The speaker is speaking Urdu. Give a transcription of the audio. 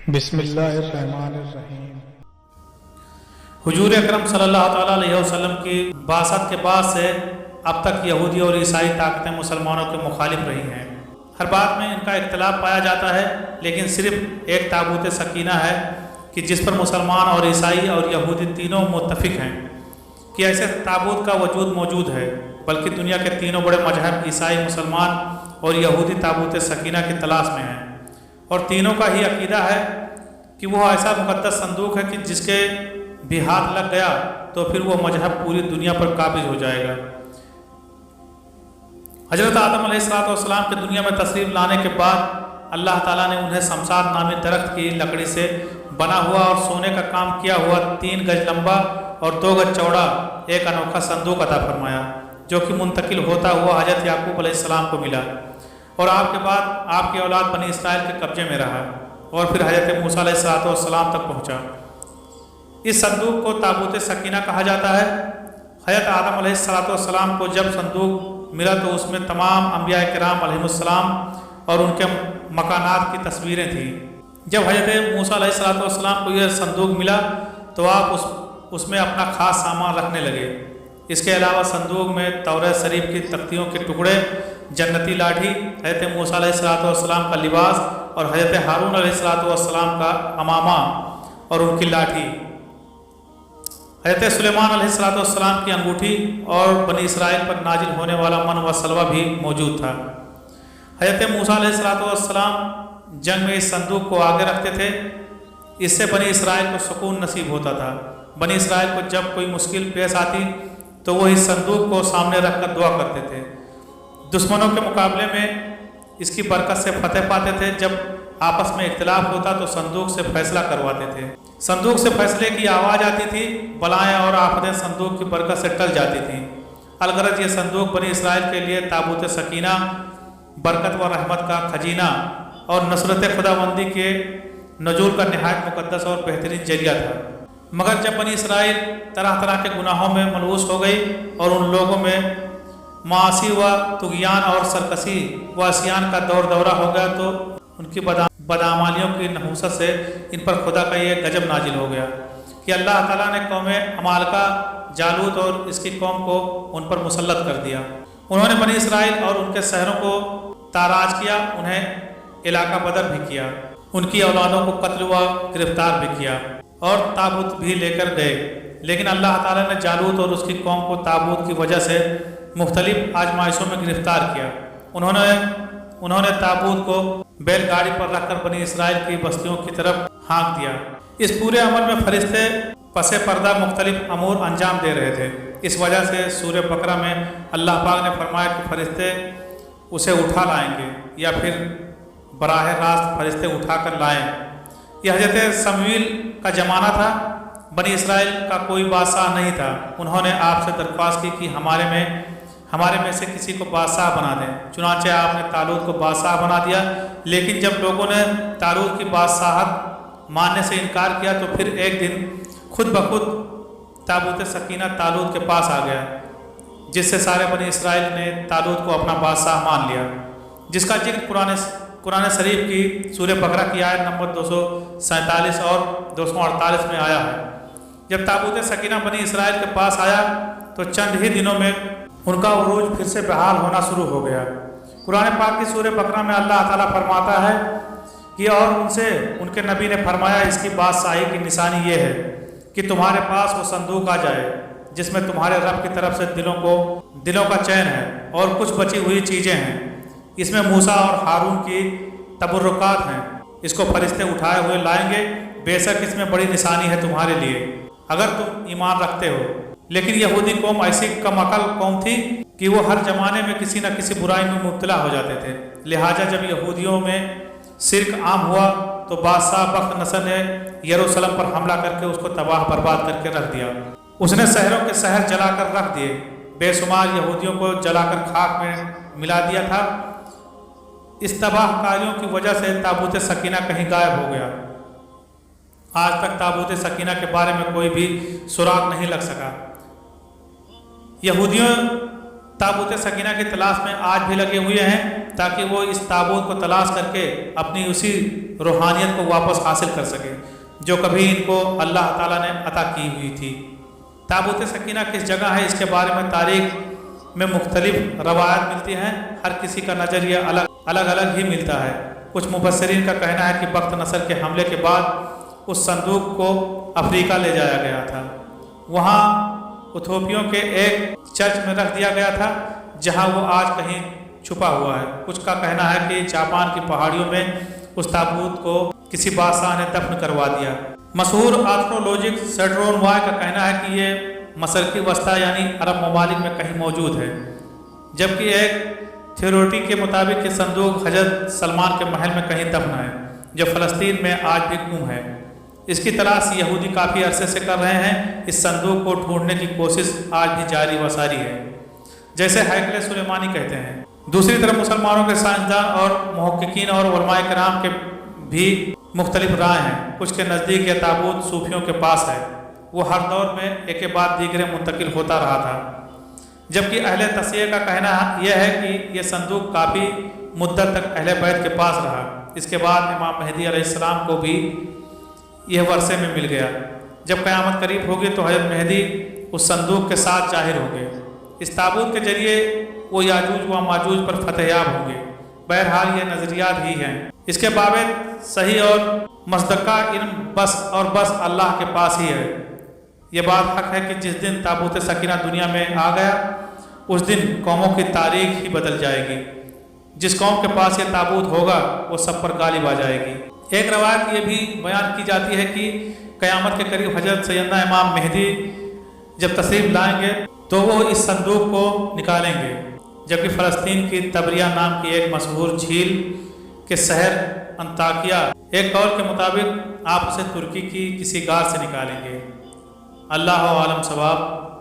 بسم اللہ الرحمن الرحیم۔ حضور اکرم صلی اللہ تعالیٰ علیہ وسلم کی بعثت کے بعد سے اب تک یہودی اور عیسائی طاقتیں مسلمانوں کے مخالف رہی ہیں۔ ہر بات میں ان کا اختلاف پایا جاتا ہے، لیکن صرف ایک تابوت سکینہ ہے کہ جس پر مسلمان اور عیسائی اور یہودی تینوں متفق ہیں کہ ایسے تابوت کا وجود موجود ہے، بلکہ دنیا کے تینوں بڑے مذہب عیسائی، مسلمان اور یہودی تابوت سکینہ کی تلاش میں ہیں، اور تینوں کا ہی عقیدہ ہے کہ وہ ایسا مقدس صندوق ہے کہ جس کے بھی ہاتھ لگ گیا تو پھر وہ مذہب پوری دنیا پر قابض ہو جائے گا۔ حضرت آدم علیہ السلام کے دنیا میں تشریف لانے کے بعد اللہ تعالیٰ نے انہیں سمسار نامی درخت کی لکڑی سے بنا ہوا اور سونے کا کام کیا ہوا 3 گز لمبا اور 2 گز چوڑا ایک انوکھا صندوق عطا فرمایا، جو کہ منتقل ہوتا ہوا حضرت یعقوب علیہ السلام کو ملا اور آپ کے بعد آپ کی اولاد بنی اسرائیل کے قبضے میں رہا اور پھر حضرت موسیٰ علیہ السلام تک پہنچا۔ اس صندوق کو تابوت سکینہ کہا جاتا ہے۔ حضرت آدم علیہ السلام کو جب صندوق ملا تو اس میں تمام انبیاء کرام علیہ السلام اور ان کے مکانات کی تصویریں تھیں۔ جب حضرت موسیٰ علیہ السلام کو یہ صندوق ملا تو آپ اس میں اپنا خاص سامان رکھنے لگے۔ اس کے علاوہ صندوق میں توریت شریف کی تختیوں کے ٹکڑے، جنتی لاٹھی، حضرت موسیٰ علیہ السلام کا لباس اور حضرت ہارون علیہ السلام کا امامہ اور ان کی لاٹھی، حضرت سلیمان علیہ السلام کی انگوٹھی اور بنی اسرائیل پر نازل ہونے والا من و سلوہ بھی موجود تھا۔ حضرت موسیٰ علیہ السلام جنگ میں اس صندوق کو آگے رکھتے تھے، اس سے بنی اسرائیل کو سکون نصیب ہوتا تھا۔ بنی اسرائیل کو جب کوئی مشکل پیش آتی تو وہ اس صندوق کو سامنے رکھ کر دعا کرتے تھے۔ دشمنوں کے مقابلے میں اس کی برکت سے فتح پاتے تھے۔ جب آپس میں اختلاف ہوتا تو صندوق سے فیصلہ کرواتے تھے۔ صندوق سے فیصلے کی آواز آتی تھی، بلائیں اور آفتیں صندوق کی برکت سے ٹل جاتی تھیں۔ الغرض یہ صندوق بنی اسرائیل کے لیے تابوت سکینہ، برکت و رحمت کا خزینہ اور نصرت خداوندی کے نزول کا نہایت مقدس اور بہترین ذریعہ تھا۔ مگر جب بنی اسرائیل طرح طرح کے گناہوں میں ملوث ہو گئی اور ان لوگوں میں معاصی و طغیان اور سرکشی و عصیان کا دورہ ہو گیا تو ان کی بدعمالیوں کی نحوست سے ان پر خدا کا یہ غضب نازل ہو گیا کہ اللہ تعالیٰ نے قوم عمالقہ، جالوت اور اس کی قوم کو ان پر مسلط کر دیا۔ انہوں نے بنی اسرائیل اور ان کے شہروں کو تاراج کیا، انہیں علاقہ بدر بھی کیا، ان کی اولادوں کو قتل و گرفتار بھی کیا اور تابوت بھی لے کر گئے۔ لیکن اللہ تعالیٰ نے جالوت اور اس کی قوم کو تابوت کی وجہ سے مختلف آزمائشوں میں گرفتار کیا۔ انہوں نے تابوت کو بیل گاڑی پر رکھ کر بنی اسرائیل کی بستیوں کی طرف ہانک دیا۔ اس پورے عمل میں فرشتے پس پردہ مختلف امور انجام دے رہے تھے۔ اس وجہ سے سورہ بقرہ میں اللہ پاک نے فرمایا کہ فرشتے اسے اٹھا لائیں گے یا پھر براہ راست فرشتے اٹھا کر لائیں۔ یہ حضرت سمویل کا زمانہ تھا۔ بنی اسرائیل کا کوئی بادشاہ نہیں تھا۔ انہوں نے آپ سے درخواست کی کہ ہمارے میں سے کسی کو بادشاہ بنا دیں۔ چنانچہ آپ نے طالوت کو بادشاہ بنا دیا، لیکن جب لوگوں نے طالوت کی بادشاہت ماننے سے انکار کیا تو پھر ایک دن خود بخود تابوت سکینہ طالوت کے پاس آ گیا، جس سے سارے بنی اسرائیل نے طالوت کو اپنا بادشاہ مان لیا، جس کا ذکر قرآن شریف کی سورہ بقرہ کی آیت نمبر 247 اور 248 میں آیا ہے۔ جب تابوت سکینہ بنی اسرائیل کے پاس آیا تو چند ہی دنوں میں ان کا عروج پھر سے بحال ہونا شروع ہو گیا۔ قرآن پاک کی سورہ بقرہ میں اللہ تعالیٰ فرماتا ہے کہ اور ان کے نبی نے فرمایا، اس کی بادشاہی کی نشانی یہ ہے کہ تمہارے پاس وہ صندوق آ جائے جس میں تمہارے رب کی طرف سے دلوں کا چین ہے اور کچھ بچی ہوئی چیزیں ہیں۔ اس میں موسیٰ اور ہارون کی تبرکات ہیں۔ اس کو فرشتے اٹھائے ہوئے لائیں گے، بے شک اس میں بڑی نشانی ہے تمہارے لیے اگر تم ایمان رکھتے ہو۔ لیکن یہودی قوم ایسی کم عقل قوم تھی کہ وہ ہر زمانے میں کسی نہ کسی برائی میں مبتلا ہو جاتے تھے۔ لہٰذا جب یہودیوں میں شرک عام ہوا تو بادشاہ بخت نصر نے یروشلم پر حملہ کر کے اس کو تباہ برباد کر کے رکھ دیا۔ اس نے شہروں کے شہر جلا کر رکھ دیے، بے شمار یہودیوں کو جلا کر خاک میں ملا دیا تھا۔ اس تباہ کاریوں کی وجہ سے تابوت سکینہ کہیں غائب ہو گیا۔ آج تک تابوت سکینہ کے بارے میں کوئی بھی سراغ نہیں لگ سکا۔ یہودیوں تابوت سکینہ کی تلاش میں آج بھی لگے ہوئے ہیں۔ تاکہ وہ اس تابوت کو تلاش کر کے اپنی اسی روحانیت کو واپس حاصل کر سکے جو کبھی ان کو اللہ تعالیٰ نے عطا کی ہوئی تھی۔ تابوت سکینہ کس جگہ ہے اس کے بارے میں تاریخ میں مختلف روایات ملتی ہیں، ہر کسی کا نظریہ الگ ہی ملتا ہے۔ کچھ مفسرین کا کہنا ہے کہ بخت نصر کے حملے کے بعد اس صندوق کو افریقہ لے جایا گیا تھا، وہاں ایتھوپیوں کے ایک چرچ میں رکھ دیا گیا تھا جہاں وہ آج کہیں چھپا ہوا ہے۔ کچھ کا کہنا ہے کہ جاپان کی پہاڑیوں میں اس تابوت کو کسی بادشاہ نے دفن کروا دیا۔ مشہور آرکیولوجسٹ سیڈرون وائے کا کہنا ہے کہ یہ مشرقی وسطی یعنی عرب ممالک میں کہیں موجود ہے، جبکہ ایک تھیوریٹی کے مطابق یہ صندوق حضرت سلمان کے محل میں کہیں دفن ہے جو فلسطین میں آج بھی گم ہے۔ اس کی تلاش یہودی کافی عرصے سے کر رہے ہیں۔ اس صندوق کو ڈھونڈنے کی کوشش آج بھی جاری و ساری ہے، جیسے ہیکل سلیمانی کہتے ہیں۔ دوسری طرف مسلمانوں کے سائنسدان اور محققین اور علماء کرام کے بھی مختلف رائے ہیں۔ کچھ کے نزدیک یہ تابوت صوفیوں کے پاس ہے، وہ ہر دور میں ایک کے بعد دیگرے منتقل ہوتا رہا تھا، جبکہ اہل تصحیح کا کہنا یہ ہے کہ یہ صندوق کافی مدت تک اہل بیت کے پاس رہا۔ اس کے بعد امام مہدی علیہ السلام کو بھی یہ ورثے میں مل گیا۔ جب قیامت قریب ہوگی تو حضرت مہدی اس صندوق کے ساتھ ظاہر ہوں گے۔ اس تابوت کے ذریعے وہ یاجوج و ماجوج پر فتح یاب ہوں گے۔ بہرحال یہ نظریات ہی ہیں، اس کے بابت صحیح اور مصدقہ علم بس اور بس اللہ کے پاس ہی ہے۔ یہ بات حق ہے کہ جس دن تابوت سکینہ دنیا میں آ گیا اس دن قوموں کی تاریخ ہی بدل جائے گی۔ جس قوم کے پاس یہ تابوت ہوگا وہ سب پر غالب آ جائے گی۔ ایک روایت یہ بھی بیان کی جاتی ہے کہ قیامت کے قریب حضرت سیدنا امام مہدی جب تشریف لائیں گے تو وہ اس صندوق کو نکالیں گے، جبکہ فلسطین کی تبریہ نام کی ایک مشہور جھیل کے شہر انطاکیہ ایک قول کے مطابق آپ اسے ترکی کی کسی غار سے نکالیں گے۔ اللہ عالم ثواب۔